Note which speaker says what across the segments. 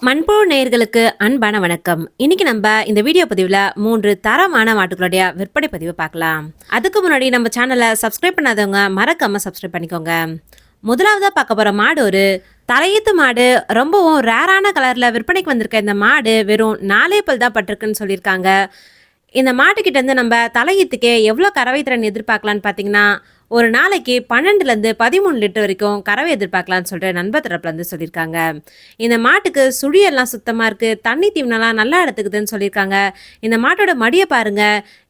Speaker 1: மண்புழு நேயர்களுக்கு அன்பான வணக்கம். இன்னைக்கு நம்ம இந்த வீடியோ பதிவில் 3 தரமான மாட்டுகளுடைய விற்பனை பதிவு பார்க்கலாம். அதுக்கு முன்னாடி நம்ம சேனலை சப்ஸ்கிரைப் பண்ணாதவங்க மறக்காம சப்ஸ்கிரைப் பண்ணிக்கோங்க. முதலாவதா பார்க்க போற மாடு ஒரு தலையீத்து மாடு. ரொம்பவும் ரேரான கலர்ல விற்பனைக்கு வந்திருக்க இந்த மாடு வெறும் 4 பல் தான் பட்டிருக்குன்னு சொல்லியிருக்காங்க. இந்த மாட்டுக்கிட்ட இருந்து நம்ம தலையீத்துக்கே எவ்வளோ கறவை திறன் எதிர்பார்க்கலான்னு பார்த்தீங்கன்னா, ஒரு நாளைக்கு 12லேருந்து 13 லிட்டர் வரைக்கும் கறவை எதிர்பார்க்கலான்னு சொல்லிட்டு நண்பர் தரப்புலேருந்து சொல்லியிருக்காங்க. இந்த மாட்டுக்கு சுழியெல்லாம் சுத்தமாக இருக்குது, தண்ணி தீவனம்லாம் நல்லா எடுத்துக்குதுன்னு சொல்லியிருக்காங்க. இந்த மாட்டோட மடியை பாருங்க,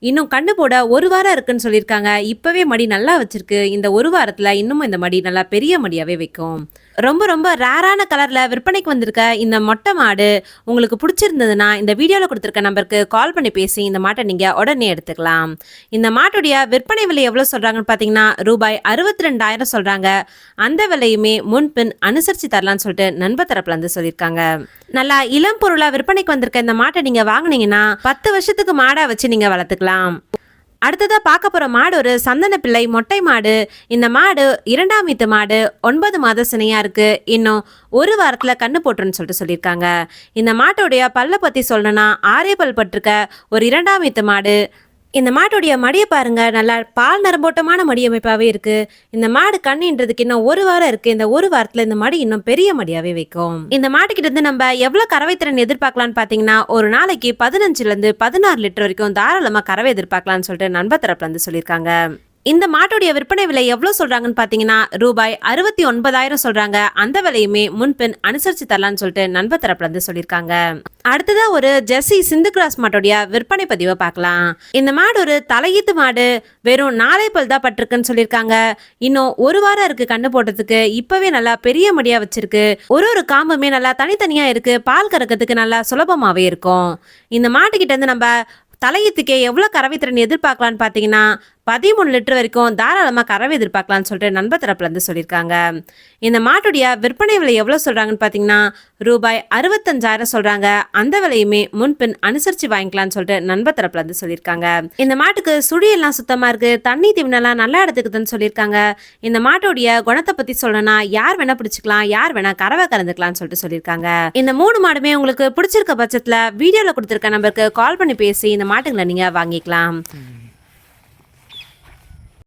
Speaker 1: இன்னும் கண்ணு போட 1 வாரம் இருக்குன்னு சொல்லியிருக்காங்க. இப்போவே மடி நல்லா வச்சிருக்கு. இந்த 1 வாரத்தில் இன்னமும் இந்த மடி நல்லா பெரிய மடியாகவே வைக்கும். ரொம்ப ரொம்ப ரேரான கலரில் விற்பனைக்கு வந்திருக்க இந்த மொட்டை மாடு உங்களுக்கு பிடிச்சிருந்ததுன்னா இந்த வீடியோவில் கொடுத்துருக்க நம்பருக்கு கால் பண்ணி பேசி இந்த மாட்டை நீங்கள் உடனே எடுத்துக்கலாம். இந்த மாட்டுடைய விற்பனை விலை எவ்வளோ சொல்கிறாங்கன்னு பார்த்தீங்கன்னா ரூபாய் 62,000 சொல்கிறாங்க. அந்த விலையுமே முன்பின் அனுசரித்து தரலான்னு சொல்லிட்டு நண்பர் தரப்புலேருந்து சொல்லியிருக்காங்க. நல்லா இளம் பொருளாக விற்பனைக்கு வந்திருக்க இந்த மாட்டை நீங்கள் வாங்கினீங்கன்னா 10 வருஷத்துக்கு மாடாக வச்சு நீங்கள் வளர்த்துக்கலாம். அடுத்ததாக பார்க்க போகிற மாடு ஒரு சந்தன பிள்ளை மொட்டை மாடு. இந்த மாடு 2ஆம் ஈத்து மாடு, 9 மாத சினையாக இருக்குது. இன்னும் 1 வாரத்தில் கண்ணு போட்டுருன்னு சொல்லிட்டு சொல்லியிருக்காங்க. இந்த மாட்டோடைய பல்லை பற்றி சொல்லணும்னா 6 பல் பட்டிருக்க ஒரு 2ஆம் ஈத்து மாடு. இந்த மாட்டோடைய மடியை பாருங்க, நல்லா பால் நரம்போட்டமான மடி அமைப்பாகவே இருக்குது. இந்த மாடு கண்ணுன்றதுக்கு இன்னும் 1 வாரம் இருக்குது. இந்த 1 வாரத்தில் இந்த மடி இன்னும் பெரிய மடியாகவே வைக்கும். இந்த மாட்டுக்கிட்ட இருந்து நம்ம எவ்வளோ கறவை திறன் எதிர்பார்க்கலான்னு பார்த்தீங்கன்னா, ஒரு நாளைக்கு 15லேருந்து 16 லிட்டர் வரைக்கும் தாராளமாக கறவை எதிர்பார்க்கலான்னு சொல்லிட்டு நண்பர் தரப்புலேருந்து சொல்லியிருக்காங்க. இந்த மாட்டோடைய விற்பனை விலை எவ்வளோ சொல்கிறாங்கன்னு பார்த்தீங்கன்னா ரூபாய் 69,000 சொல்கிறாங்க. அந்த விலையுமே முன்பின் அனுசரித்து தரலான்னு சொல்லிட்டு நண்பர் தரப்புலேருந்து சொல்லியிருக்காங்க. அடுத்ததாக ஒரு ஜெர்சி சிந்து கிராஸ் மாட்டோடைய விற்பனை பதிவை பார்க்கலாம். இந்த மாடு ஒரு தலையீத்து மாடு, வெறும் 4 பல் தான் பட்டிருக்குன்னு சொல்லியிருக்காங்க. இன்னும் 1 வாரம் இருக்குது கண்ணு போட்டதுக்கு. இப்போவே நல்லா பெரிய மடியாக வச்சிருக்கு. ஒரு காம்புமே நல்லா தனித்தனியாக இருக்குது. பால் கறக்கிறதுக்கு நல்லா சுலபமாகவே இருக்கும். இந்த மாட்டுக்கிட்ட இருந்து நம்ம தலையீத்துக்கே எவ்வளோ கறவை திறன் எதிர்பார்க்கலான்னு பார்த்தீங்கன்னா 13 லிட்டர் வரைக்கும் தாராளமாக கறவை எதிர்பார்க்கலான்னு சொல்லிட்டு நண்பர் தரப்புலேருந்து சொல்லியிருக்காங்க. இந்த மாட்டுடைய விற்பனை விலை எவ்வளோ சொல்கிறாங்கன்னு பார்த்தீங்கன்னா ரூபாய் 65,000 சொல்கிறாங்க. அந்த விலையுமே முன்பின் அனுசரித்து வாங்கிக்கலான்னு சொல்லிட்டு நண்பர் தரப்புலேருந்து சொல்லியிருக்காங்க. இந்த மாட்டுக்கு சுழியெல்லாம் சுத்தமாக இருக்குது, தண்ணி தீவனெல்லாம் நல்லா எடுத்துக்குதுன்னு சொல்லியிருக்காங்க. இந்த மாட்டோடைய குணத்தை பற்றி சொல்லணும்னா யார் வேணால் பிடிச்சிக்கலாம், யார் வேணால் கறவை கறந்துக்கலாம்னு சொல்லிட்டு சொல்லியிருக்காங்க. இந்த 3 மாடுமே உங்களுக்கு பிடிச்சிருக்க பட்சத்தில் வீடியோவில் கொடுத்துருக்க நம்பருக்கு கால் பண்ணி பேசி இந்த மாட்டுங்களை நீங்கள் வாங்கிக்கலாம்.